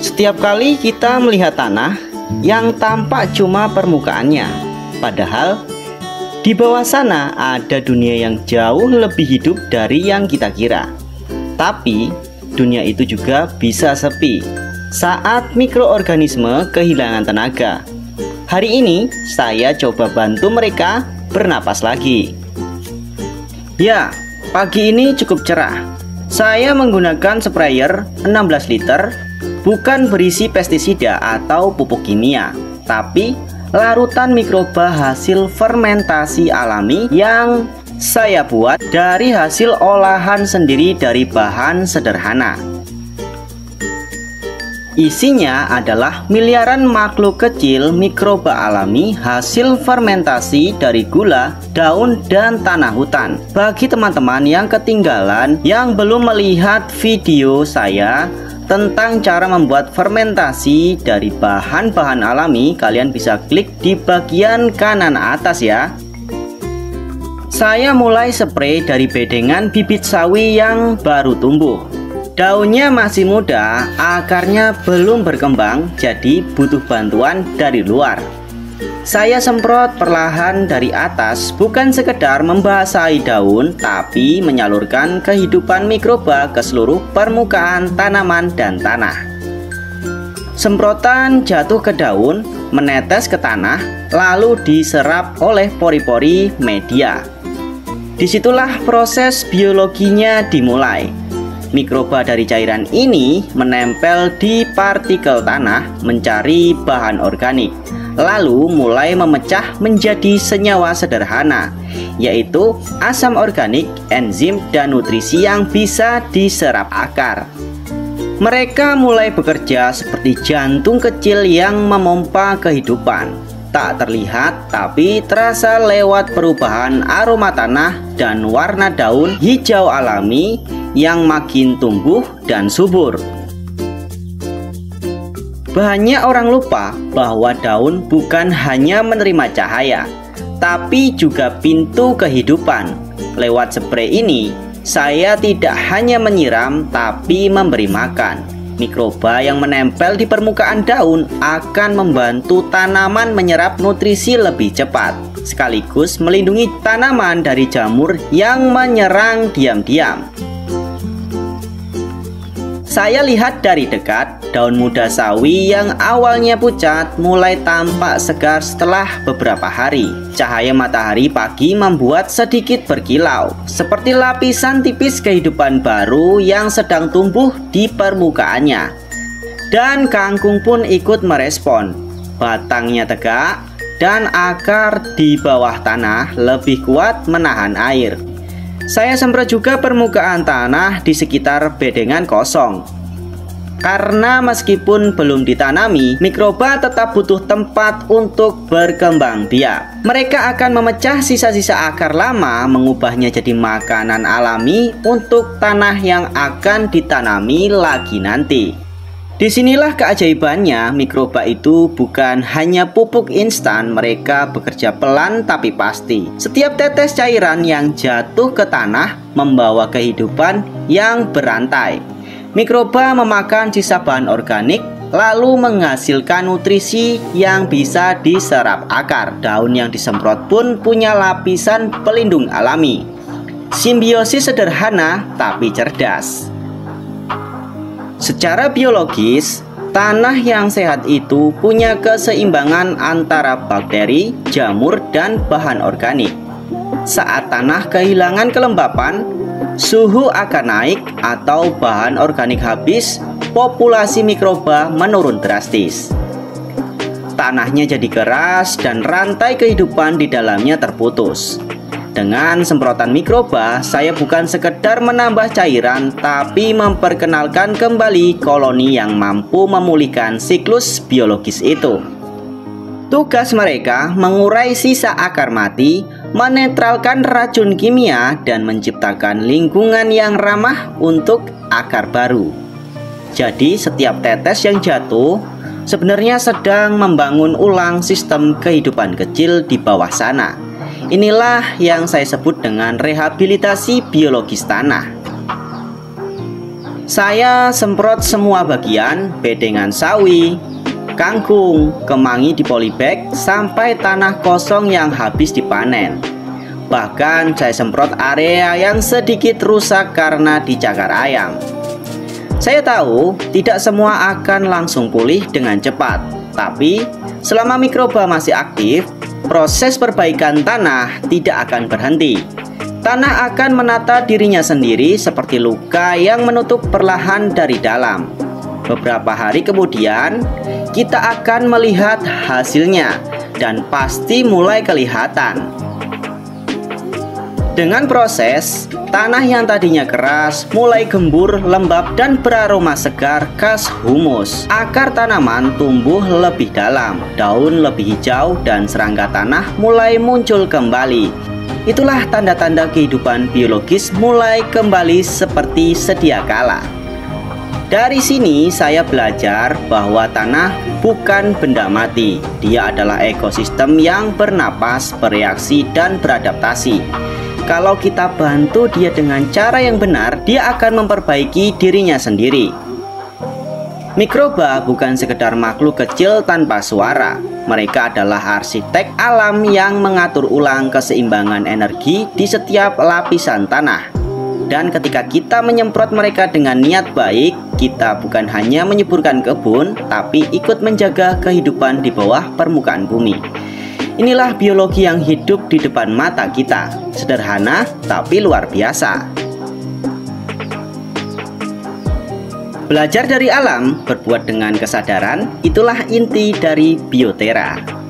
Setiap kali kita melihat tanah, yang tampak cuma permukaannya, padahal di bawah sana ada dunia yang jauh lebih hidup dari yang kita kira. Tapi dunia itu juga bisa sepi saat mikroorganisme kehilangan tenaga. Hari ini saya coba bantu mereka bernapas lagi. Ya, pagi ini cukup cerah. Saya menggunakan sprayer 16 liter, bukan berisi pestisida atau pupuk kimia, tapi larutan mikroba hasil fermentasi alami yang saya buat dari hasil olahan sendiri dari bahan sederhana. Isinya adalah miliaran makhluk kecil mikroba alami hasil fermentasi dari gula, daun, dan tanah hutan. Bagi teman-teman yang ketinggalan yang belum melihat video saya tentang cara membuat fermentasi dari bahan-bahan alami, kalian bisa klik di bagian kanan atas ya. Saya mulai spray dari bedengan bibit sawi yang baru tumbuh. Daunnya masih muda, akarnya belum berkembang, jadi butuh bantuan dari luar. Saya semprot perlahan dari atas, bukan sekedar membasahi daun, tapi menyalurkan kehidupan mikroba ke seluruh permukaan tanaman dan tanah. Semprotan jatuh ke daun, menetes ke tanah, lalu diserap oleh pori-pori media. Disitulah proses biologinya dimulai. Mikroba dari cairan ini menempel di partikel tanah mencari bahan organik, lalu mulai memecah menjadi senyawa sederhana, yaitu asam organik, enzim, dan nutrisi yang bisa diserap akar. Mereka mulai bekerja seperti jantung kecil yang memompa kehidupan. Tak terlihat tapi terasa lewat perubahan aroma tanah dan warna daun hijau alami yang makin tumbuh dan subur. Banyak orang lupa bahwa daun bukan hanya menerima cahaya, tapi juga pintu kehidupan. Lewat spray ini, saya tidak hanya menyiram, tapi memberi makan. Mikroba yang menempel di permukaan daun akan membantu tanaman menyerap nutrisi lebih cepat, sekaligus melindungi tanaman dari jamur yang menyerang diam-diam. Saya lihat dari dekat, daun muda sawi yang awalnya pucat mulai tampak segar setelah beberapa hari. Cahaya matahari pagi membuat sedikit berkilau, seperti lapisan tipis kehidupan baru yang sedang tumbuh di permukaannya. Dan kangkung pun ikut merespon. Batangnya tegak dan akar di bawah tanah lebih kuat menahan air. Saya semprot juga permukaan tanah di sekitar bedengan kosong. Karena meskipun belum ditanami, mikroba tetap butuh tempat untuk berkembang biak. Mereka akan memecah sisa-sisa akar lama, mengubahnya jadi makanan alami untuk tanah yang akan ditanami lagi nanti. Disinilah keajaibannya, mikroba itu bukan hanya pupuk instan, mereka bekerja pelan tapi pasti. Setiap tetes cairan yang jatuh ke tanah membawa kehidupan yang berantai. Mikroba memakan sisa bahan organik, lalu menghasilkan nutrisi yang bisa diserap akar. Daun yang disemprot pun punya lapisan pelindung alami. Simbiosis sederhana tapi cerdas. Secara biologis, tanah yang sehat itu punya keseimbangan antara bakteri, jamur, dan bahan organik. Saat tanah kehilangan kelembapan, suhu akan naik atau bahan organik habis, populasi mikroba menurun drastis. Tanahnya jadi keras dan rantai kehidupan di dalamnya terputus. Dengan semprotan mikroba, saya bukan sekedar menambah cairan, tapi memperkenalkan kembali koloni yang mampu memulihkan siklus biologis itu. Tugas mereka mengurai sisa akar mati, menetralkan racun kimia, dan menciptakan lingkungan yang ramah untuk akar baru. Jadi setiap tetes yang jatuh sebenarnya sedang membangun ulang sistem kehidupan kecil di bawah sana. Inilah yang saya sebut dengan rehabilitasi biologis tanah. Saya semprot semua bagian bedengan sawi, kangkung, kemangi di polybag sampai tanah kosong yang habis dipanen. Bahkan saya semprot area yang sedikit rusak karena dicakar ayam. Saya tahu tidak semua akan langsung pulih dengan cepat, tapi selama mikroba masih aktif, proses perbaikan tanah tidak akan berhenti. Tanah akan menata dirinya sendiri seperti luka yang menutup perlahan dari dalam. Beberapa hari kemudian, kita akan melihat hasilnya dan pasti mulai kelihatan. Dengan proses, tanah yang tadinya keras mulai gembur, lembab, dan beraroma segar khas humus. Akar tanaman tumbuh lebih dalam, daun lebih hijau, dan serangga tanah mulai muncul kembali. Itulah tanda-tanda kehidupan biologis mulai kembali seperti sedia kala. Dari sini saya belajar bahwa tanah bukan benda mati. Dia adalah ekosistem yang bernapas, bereaksi, dan beradaptasi. Kalau kita bantu dia dengan cara yang benar, dia akan memperbaiki dirinya sendiri. Mikroba bukan sekedar makhluk kecil tanpa suara. Mereka adalah arsitek alam yang mengatur ulang keseimbangan energi di setiap lapisan tanah. Dan ketika kita menyemprot mereka dengan niat baik, kita bukan hanya menyuburkan kebun, tapi ikut menjaga kehidupan di bawah permukaan bumi. Inilah biologi yang hidup di depan mata kita. Sederhana tapi luar biasa. Belajar dari alam, berbuat dengan kesadaran, itulah inti dari Bioterra.